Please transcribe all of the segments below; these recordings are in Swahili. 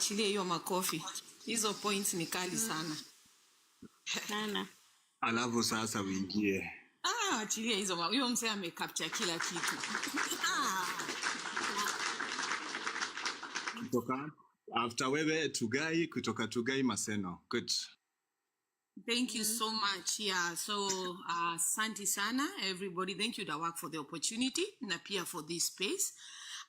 uachilie hiyo makofi. Hizo points ni kali sana. Sana. Alafu sasa uingie. Achilie hizo. Huyo mzee amecapture kila kitu. Kutoka after wewe Tugai, kutoka Tugai Maseno. Good. Thank you so much. Yeah, so asante sana everybody. Thank you Dawak for the opportunity na pia for this space.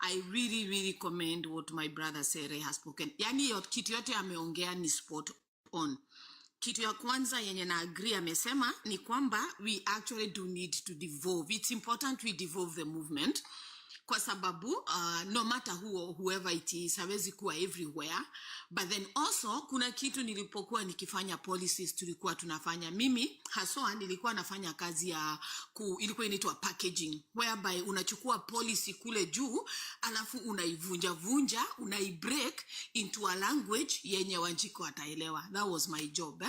I really really commend what my brother Sere has spoken. Yani kitu yote ameongea ni spot on. Kitu ya kwanza yenye na agree amesema ni kwamba we actually do need to devolve. It's important we devolve the movement. Kwa sababu no matter whoever it is hawezi kuwa everywhere, but then also kuna kitu nilipokuwa nikifanya policies tulikuwa tunafanya. Mimi haswa nilikuwa nafanya kazi ya ilikuwa inaitwa packaging, whereby unachukua policy kule juu alafu unaivunja unaibreak into a language yenye Wanjiko ataelewa. That was my job.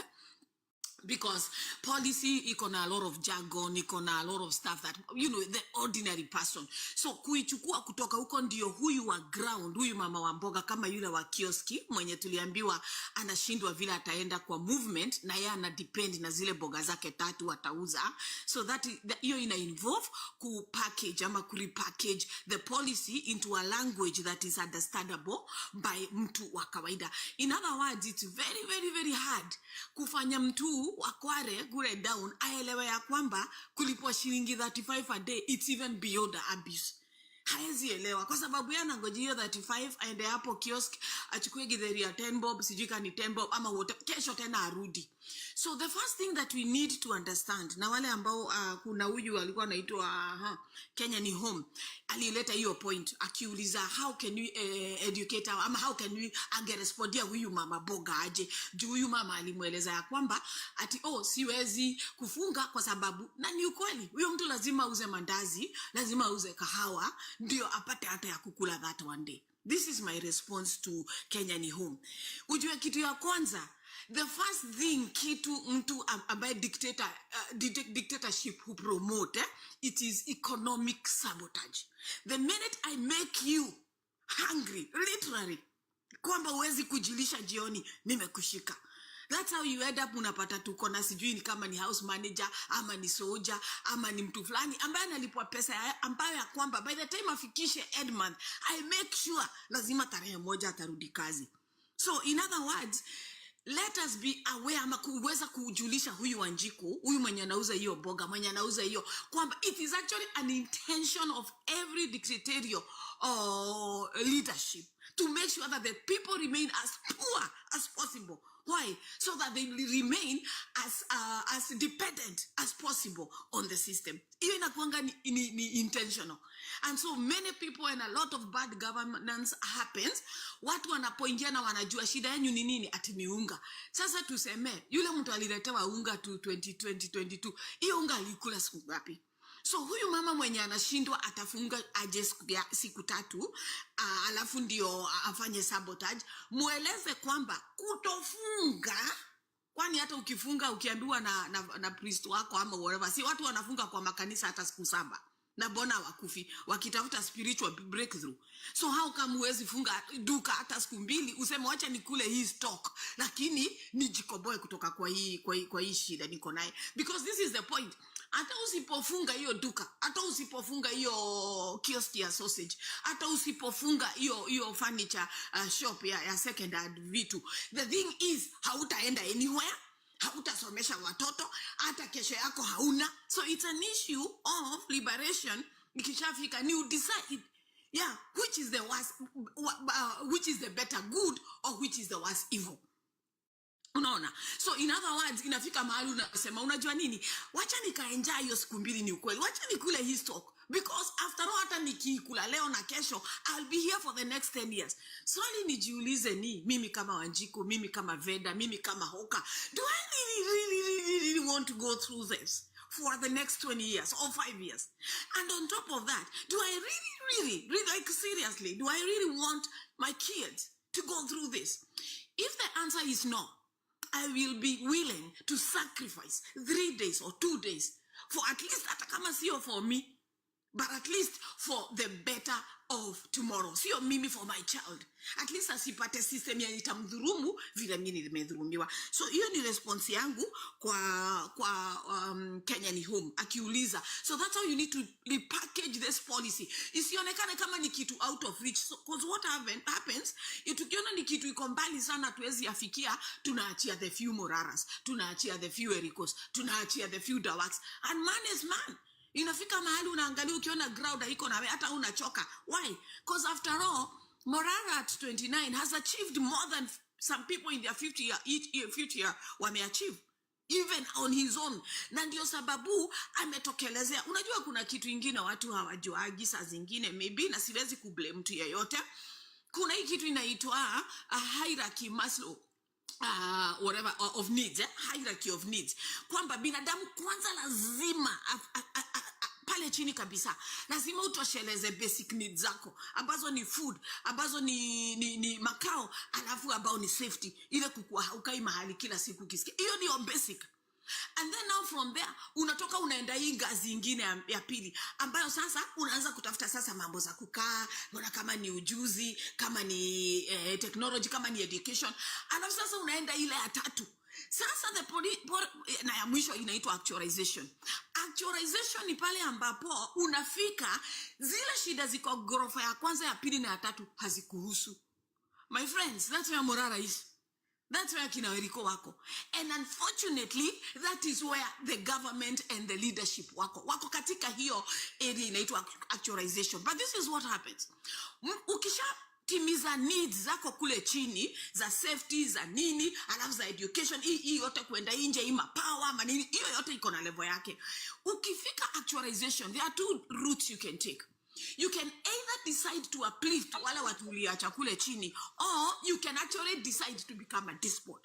Because policy iko na a lot of jargon, iko na a lot of stuff that, you know, the ordinary person. So kuichukua kutoka huko ndio huyu wa ground, huyu mama wa mboga kama yule wa kioski mwenye tuliambiwa anashindwa vile ataenda kwa movement na yeye ana depend na zile boga zake 3 atauza. So that hiyo ina involve ku package ama ku repackage the policy into a language that is understandable by mtu wa kawaida. In other words, it's very very very hard kufanya mtu wakware gure down aelewa ya kwamba kulipwa shilingi 35 a day, it's even beyond abuse. Haezi elewa kwa sababu yana ngoji hiyo 35 aende hapo kiosk achukue githeri ya 10 bob, sijui kani 10 bob ama wote, kesho tena arudi. So the first thing that we need to understand, na wale ambao kuna huyu alikuwa anaitwa Kenyan home alileta hiyo point akiuliza how can we educate ama how can we angerespondia huyu mama boga aje juu huyu mama alimueleza ya kwamba ati siwezi kufunga kwa sababu, na ni ukweli huyo mtu lazima auze mandazi, lazima auze kahawa ndio apate hata ya kukula that one day. This is my response to Kenyan home. Ujue kitu ya kwanza, the first thing kitu mtu ambaye dictatorship who promote it is economic sabotage. The minute I make you hungry, literally, kwamba uwezi kujilisha jioni, nimekushika. That's how you end up unapata tuko na sijui ni kama ni house manager ama ni soldier ama ni mtu fulani ambaye analipwa pesa ambayo ya kwamba by the time afikishe end month I make sure lazima tarehe moja atarudi kazi. So in other words, let us be aware ama kuweza kujulisha huyu Wanjiku, huyu mwenye anauza hiyo boga, mwenye anauza hiyo, kwamba it is actually an intention of every dictatorial leadership to make sure that the people remain as poor as possible. Why? So that they remain as dependent as possible on the system. Hiyo inakuanga ni intentional. And so many people, and a lot of bad governance happens, watu wanapoingia na wanajua shida yenu ni nini, ati ni unga. Sasa tuseme yule mtu aliletewa unga tu 2022, hiyo unga alikula siku ngapi? So huyu mama mwenye anashindwa atafunga aje siku 3, alafu ndio afanye sabotage, mueleze kwamba kutofunga, kwani hata ukifunga ukiambiwa na priest wako ama whatever, si watu wanafunga kwa makanisa hata siku 7 na bona wakufi wakitafuta spiritual breakthrough. So how come uwezi funga duka hata siku 2 useme wacha nikule hii stock lakini nijikoboe kutoka kwa hii shida niko naye? Because this is the point. Hata usipofunga hiyo duka, hata usipofunga hiyo kiosk ya sausage, hata usipofunga hiyo furniture shop ya second hand vitu, the thing is hautaenda anywhere, hautasomesha watoto, hata kesho yako hauna. So it's an issue of liberation. Ikishafika ni decide, which is the worst, which is the better good or which is the worst evil. Unaona? So in other words, inafika mahali unasema unajua nini? Wacha nikaenjoy hiyo siku 2 ni ukweli. Wacha nikule hii stock. Because after all, hata nikikula leo na kesho, I'll be here for the next 10 years. Swali nijiulize ni, mimi kama Wanjiku, mimi kama Veda, mimi kama Hoka, do I really want to go through this for the next 20 years or 5 years? And on top of that, do I really, like seriously, do I really want my kids to go through this? If the answer is no, I will be willing to sacrifice 3 days or 2 days for at least hata kama sio for me, but at least for the better of tomorrow. Sio mimi for my child. At least asipate system ya itamdhurumu vile mimi nimedhurumiwa. So hiyo ni response yangu kwa Kenyan home akiuliza. So that's how you need to repackage this policy. Isionekane kama ni kitu out of reach. So, cause what happens, tukiona ni kitu iko mbali sana tuwezi afikia, tunaachia the few moraras, tunaachia the few ericos, tunaachia the few dawaks. And man is man. Inafika mahali unaangalia ukiona ground haiko na hata unachoka. Why? Because after all, Morara at 29 has achieved more than some people in their future wameachieve even on his own. Na ndio sababu ametokelezea. Unajua kuna kitu ingine watu hawajuagi saa zingine maybe, na siwezi kublame mtu yeyote. Kuna hii kitu inaitwa hierarchy Maslow whatever of needs, hierarchy of needs, kwamba binadamu kwanza lazima pale chini kabisa lazima utosheleze basic needs zako, ambazo ni food, ambazo ni makao, alafu ambao ni safety, ile kukua haukai mahali kila siku kisikia. Hiyo ndio basic. And then now from there unatoka unaenda hii ngazi nyingine ya pili, ambayo sasa unaanza kutafuta sasa mambo za kukaa, unaona kama ni ujuzi, kama ni technology, kama ni education, alafu sasa unaenda ile ya tatu. Sasa na ya mwisho inaitwa actualization. Actualization ni pale ambapo unafika zile shida ziko ghorofa ya kwanza, ya pili na ya tatu hazikuhusu. My friends, that's where Morara is. That's where kina Eriko wako. And unfortunately, that is where the government and the leadership wako katika hiyo area inaitwa actualization. But this is what happens. Ukisha timiza needs zako kule chini, za safety, za nini, alafu za education, hii yote kuenda nje, hii mapawa, manini, hiyo yote iko na level yake. Ukifika actualization, there are two routes you can take. You can either decide to uplift wale watu uliacha kule chini, or you can actually decide to become a despot.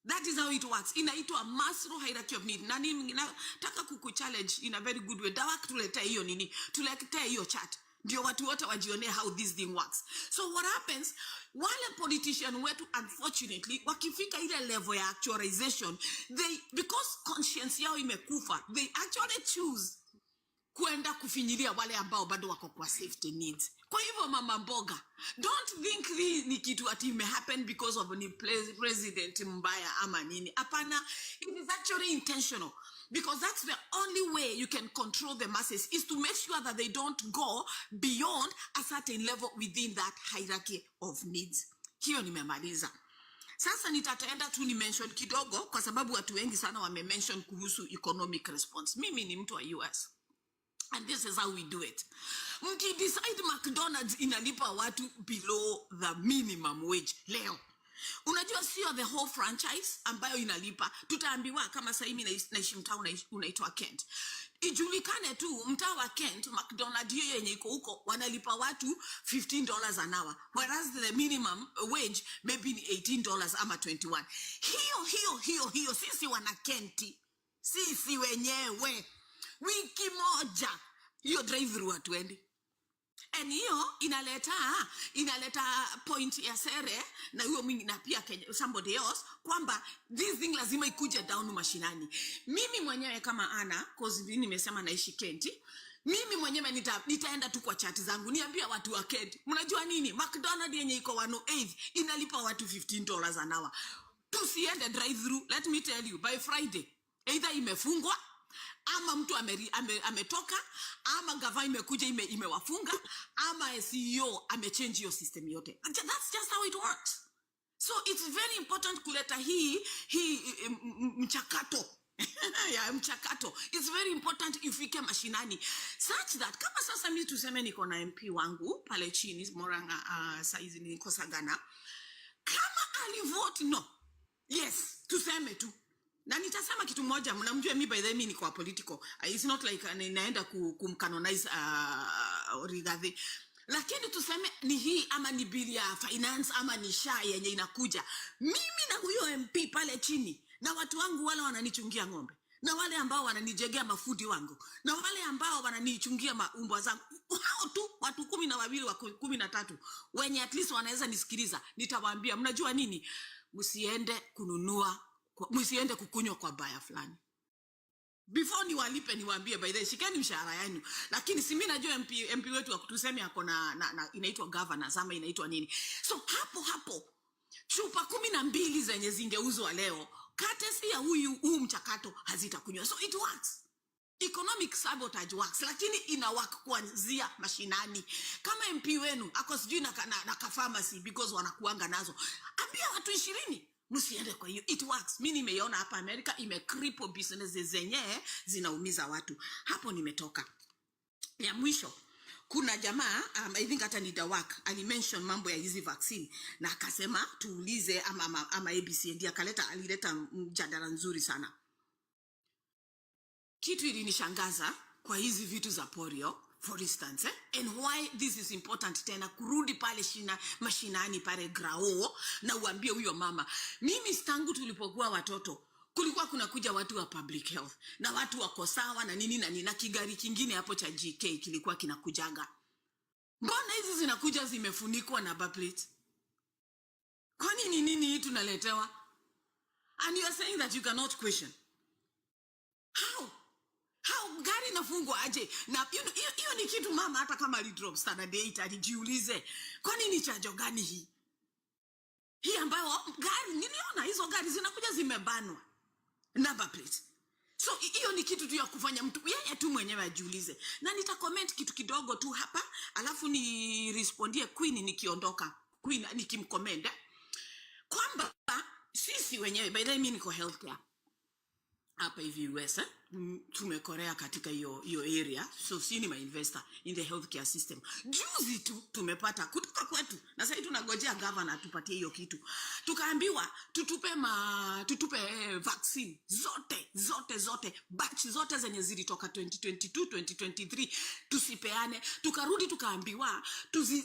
That is how it works. Inaitwa Maslow hierarchy of need. Na nataka kukuchallenge in a very good way. Dawak tuletea hiyo nini? Tuletea hiyo chart. Ndio watu wote wajione how this thing works. So what happens, wale politician wetu unfortunately wakifika ile level ya actualization, because conscience yao imekufa, they actually choose kuenda kufinyilia wale ambao bado wako kwa safety needs. Kwa hivyo mama mboga, don't think ni kitu ati happen because of ni president mbaya ama nini. Hapana, it is actually intentional. Because that's the only way you can control the masses, is to make sure that they don't go beyond a certain level within that hierarchy of needs. Hiyo nimemaliza. Sasa nitataenda tu ni mention kidogo, kwa sababu watu wengi sana wame mention kuhusu economic response. Mimi ni mtu wa US. And this is how we do it. Mki decide McDonald's inalipa watu below the minimum wage leo, unajua sio the whole franchise ambayo inalipa. Tutaambiwa kama sasa mimi naishi mtaa unaitwa Kent, ijulikane tu mtaa wa Kent, McDonald's hiyo yenye iko huko wanalipa watu $15 an hour, whereas the minimum wage maybe ni $18 ama 21. Hiyo sisi wana Kenti, sisi wenyewe wiki moja hiyo drive through atuendi. And hiyo inaleta point ya sere na huyo mwingi na pia somebody else, kwamba this thing lazima ikuje down mashinani. Mimi mwenyewe kama Ana, cause nimesema naishi Kenti, mimi mwenyewe nitaenda tu kwa chat zangu niambia watu wa Kenti, mnajua nini, McDonald's yenye iko 108 inalipa watu $15 an hour. Tusiende drive through. Let me tell you, by Friday either imefungwa, ama mtu ametoka, ama gava imekuja imewafunga, ama CEO amechange hiyo system yote. That's just how it works. So it's very important kuleta hii mchakato ya mchakato. It's very important ifike mashinani such that kama sasa mimi tuseme niko na MP wangu pale chini Moranga, saizi niko Sagana, kama alivote no, yes, tuseme tu. Na nitasema kitu moja, mnamjua mimi by the way mimi niko political. It's not like naenda kumcanonize Rigathi. Lakini tuseme ni hii ama ni bill ya finance ama ni SHA yenye inakuja, mimi na huyo MP pale chini na watu wangu wale wananichungia ng'ombe, na wale ambao wananijegea mafundi wangu, na wale ambao wananichungia maumbwa zangu, hao tu watu 12 wa 13 wenye at least wanaweza nisikiliza, nitawaambia mnajua nini, msiende kukunywa kwa baya fulani. before niwalipe niwaambie by the way shikeni mshahara yenu, lakini si mimi najua MP wetu akutuseme ako na inaitwa governors ama inaitwa nini. So hapo chupa 12 zenye zingeuzwa leo courtesy ya huu mchakato hazitakunywa. So it works. Economic sabotage works, lakini ina work kuanzia mashinani. Kama MP wenu ako sijui na pharmacy because wanakuanga nazo, ambia watu 20 msiende kwa hiyo. It works. Mimi nimeiona hapa America imecripple businesses zenye zinaumiza watu. Hapo nimetoka. Ya mwisho kuna jamaa I think hata ni Dawak alimention mambo ya hizi vaccine na akasema tuulize ama ABC ndio alileta mjadala nzuri sana. Kitu ilinishangaza kwa hizi vitu za polio for instance and why this is important tena kurudi pale mashinani pale grao na uambie huyo mama, mimi stangu tulipokuwa watoto kulikuwa kuna kuja watu wa public health na watu wako sawa na nini na kigari kingine hapo cha GK kilikuwa kinakujaga. Mbona hizi zinakuja zimefunikwa na baplate? Kwani nini hii tunaletewa? And you are saying that you cannot question. How gari nafungwa aje? Na hiyo ni kitu mama hata kama alidrop standard 8 alijiulize. Kwani ni chajo gani hii? Hii ambayo gari niliona hizo gari zinakuja zimebanwa number plate. So hiyo ni kitu tu ya kufanya mtu yeye tu mwenyewe ajiulize. Na nitacomment kitu kidogo tu hapa alafu ni respondie Queen nikiondoka. Queen nikimcomment kwamba sisi wenyewe by the way mimi niko healthcare hapa hivi US tumekorea katika hiyo area, so si ni ma investor in the healthcare system. Juzi tu tumepata kutoka kwetu na sasa tunagojea governor atupatie hiyo kitu. Tukaambiwa tutupe vaccine zote batch zote zenye zilitoka 2022 2023 tusipeane. Tukarudi tukaambiwa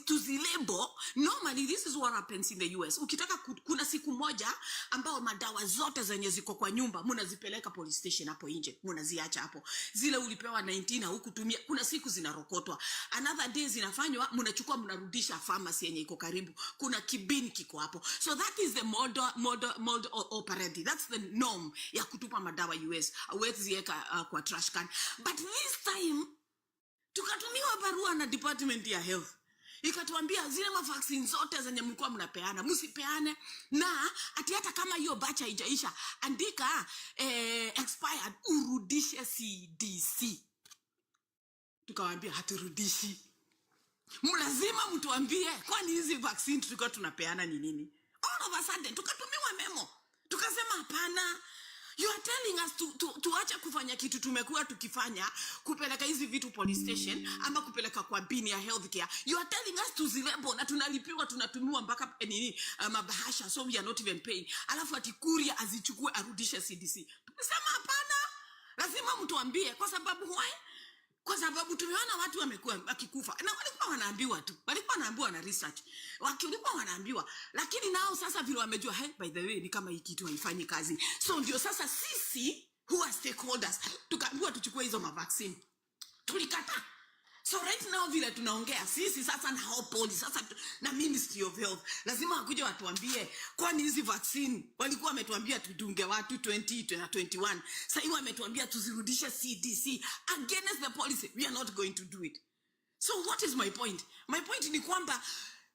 tuzilebo. Normally this is what happens in the US. Ukitaka kuna siku moja ambao madawa zote zenye ziko kwa nyumba mnazipeleka police station hapo nje, mnaziacha hapo. Zile ulipewa 19 na hukutumia, kuna siku zinarokotwa. Another day zinafanywa mnachukua mnarudisha pharmacy yenye iko karibu. Kuna kibini kiko hapo. So that is the model operandi. That's the norm ya kutupa madawa US. Hawezi ziweka kwa trash can. But this time tukatumiwa barua na department ya health. Ikatuambia zile vaccine zote zenye mlikuwa mnapeana msipeane, na ati hata kama hiyo batch haijaisha andika expired urudishe CDC. Tukawaambia haturudishi. Mlazima mtuambie kwani hizi vaccine tulikuwa tunapeana ni nini. All of a sudden tukatumiwa memo. Tukasema hapana. You are telling us tuache kufanya kitu tumekuwa tukifanya, kupeleka hizi vitu police station ama kupeleka kwa bini ya healthcare. You are telling us tuzilebo na tunalipiwa tunatumiwa mpaka mabahasha, so we are not even paying. Alafu ati kuria azichukue arudishe CDC. Tukisema hapana, lazima mtuambie kwa sababu why? Kwa sababu tumeona watu wamekuwa wakikufa na walikuwa wanaambiwa tu. Walikuwa wanaambiwa na research. Walikuwa wanaambiwa. Lakini nao sasa vile wamejua, hey, by the way ni kama hii kitu haifanyi kazi. So ndio sasa sisi who are stakeholders tukaambiwa tuchukue hizo vaccine. Tulikata. So right now vile tunaongea sisi sasa na hao police sasa na Ministry of Health lazima wakuje watuambie kwani hizi vaccine walikuwa wametuambia tudunge watu 20 na 21. Sasa hiyo wametuambia tuzirudishe CDC against the policy. We are not going to do it. So what is my point? My point ni kwamba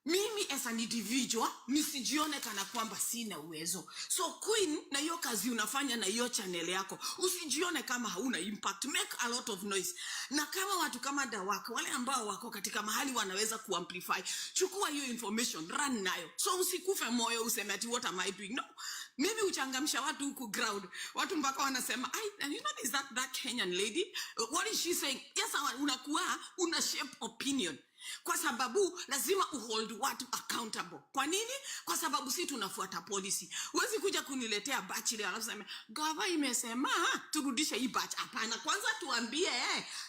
mimi as an individual nisijione kana kwamba sina uwezo. So Queen, na hiyo kazi unafanya na hiyo channel yako, usijione kama hauna impact. Make a lot of noise. Na kama watu kama Dawak wale ambao wako katika mahali wanaweza kuamplify, chukua hiyo information, run nayo. So usikufe moyo useme ati what am I doing? No. Maybe uchangamsha watu huku ground. Watu mpaka wanasema, and you know is that Kenyan lady? What is she saying? Yes, unakuwa una shape opinion. Kwa sababu lazima uhold watu accountable. Kwa nini? Kwa sababu si tunafuata policy. Huwezi kuja kuniletea batch ile alafu sema gava imesema turudishe hii batch. Hapana, kwanza tuambie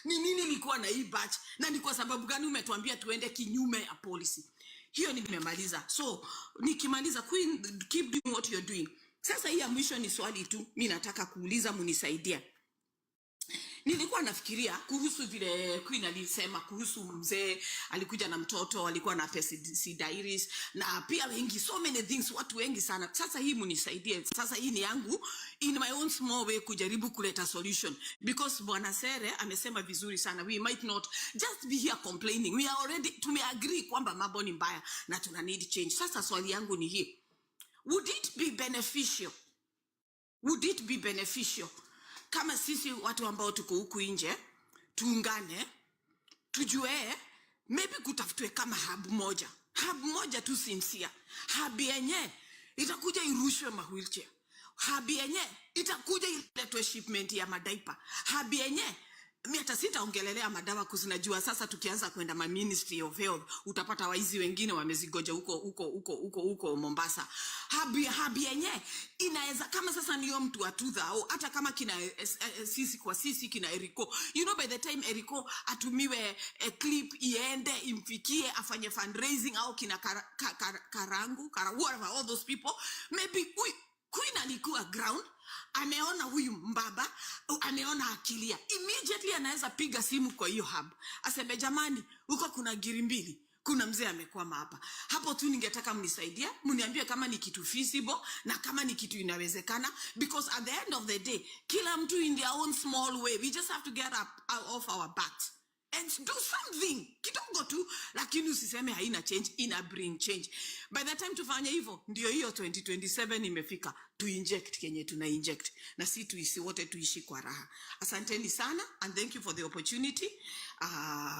ni nini ilikuwa na hii batch na ni kwa sababu gani umetuambia tuende kinyume ya policy. Hiyo nimemaliza. So nikimaliza, Queen, keep doing what you're doing. Sasa hii ya mwisho ni swali tu mimi nataka kuuliza, mnisaidia. nilikuwa nafikiria kuhusu vile Queen alisema kuhusu mzee alikuja na mtoto, alikuwa na diaries, na pia wengi, so many things, watu wengi sana. Sasa hii munisaidie, sasa hii ni yangu in my own small way kujaribu kuleta solution, because Bwana Sere amesema vizuri sana, we might not just be here complaining, we are already tumeagree kwamba mambo ni mbaya na tuna need change. Sasa swali yangu ni hii, would it be beneficial kama sisi watu ambao tuko huku nje tuungane, tujue maybe kutafutwe kama hub moja tu sincere, hub yenye itakuja irushwe wheelchair, hub yenye itakuja iletwe shipment ya madaipa, hub yenye mimi hata sitaongelelea madawa kuzinajua sasa tukianza kwenda ma Ministry of Health utapata waizi wengine wamezigoja huko Mombasa. Habi yenye inaweza kama sasa niyo mtu atudha au hata kama kina sisi kwa sisi kina Eriko, you know, by the time Eriko atumiwe clip iende imfikie afanye fundraising, au kina Karangu whatever, all those people, maybe Queen alikuwa ground, ameona huyu mbaba, ameona akilia, immediately anaweza piga simu kwa hiyo hub aseme jamani, huko kuna giri mbili, kuna mzee amekwama hapa. Hapo tu ningetaka mnisaidie, mniambie kama ni kitu feasible na kama ni kitu inawezekana, because at the end of the day kila mtu in their own small way, we just have to get up off our backs and do something kidogo tu, lakini usiseme haina change, ina bring change. By the time tufanye hivyo, ndio hiyo 2027 imefika, tu inject kenye tuna inject, na si tuisi wote tuishi kwa raha. Asanteni sana and thank you for the opportunity.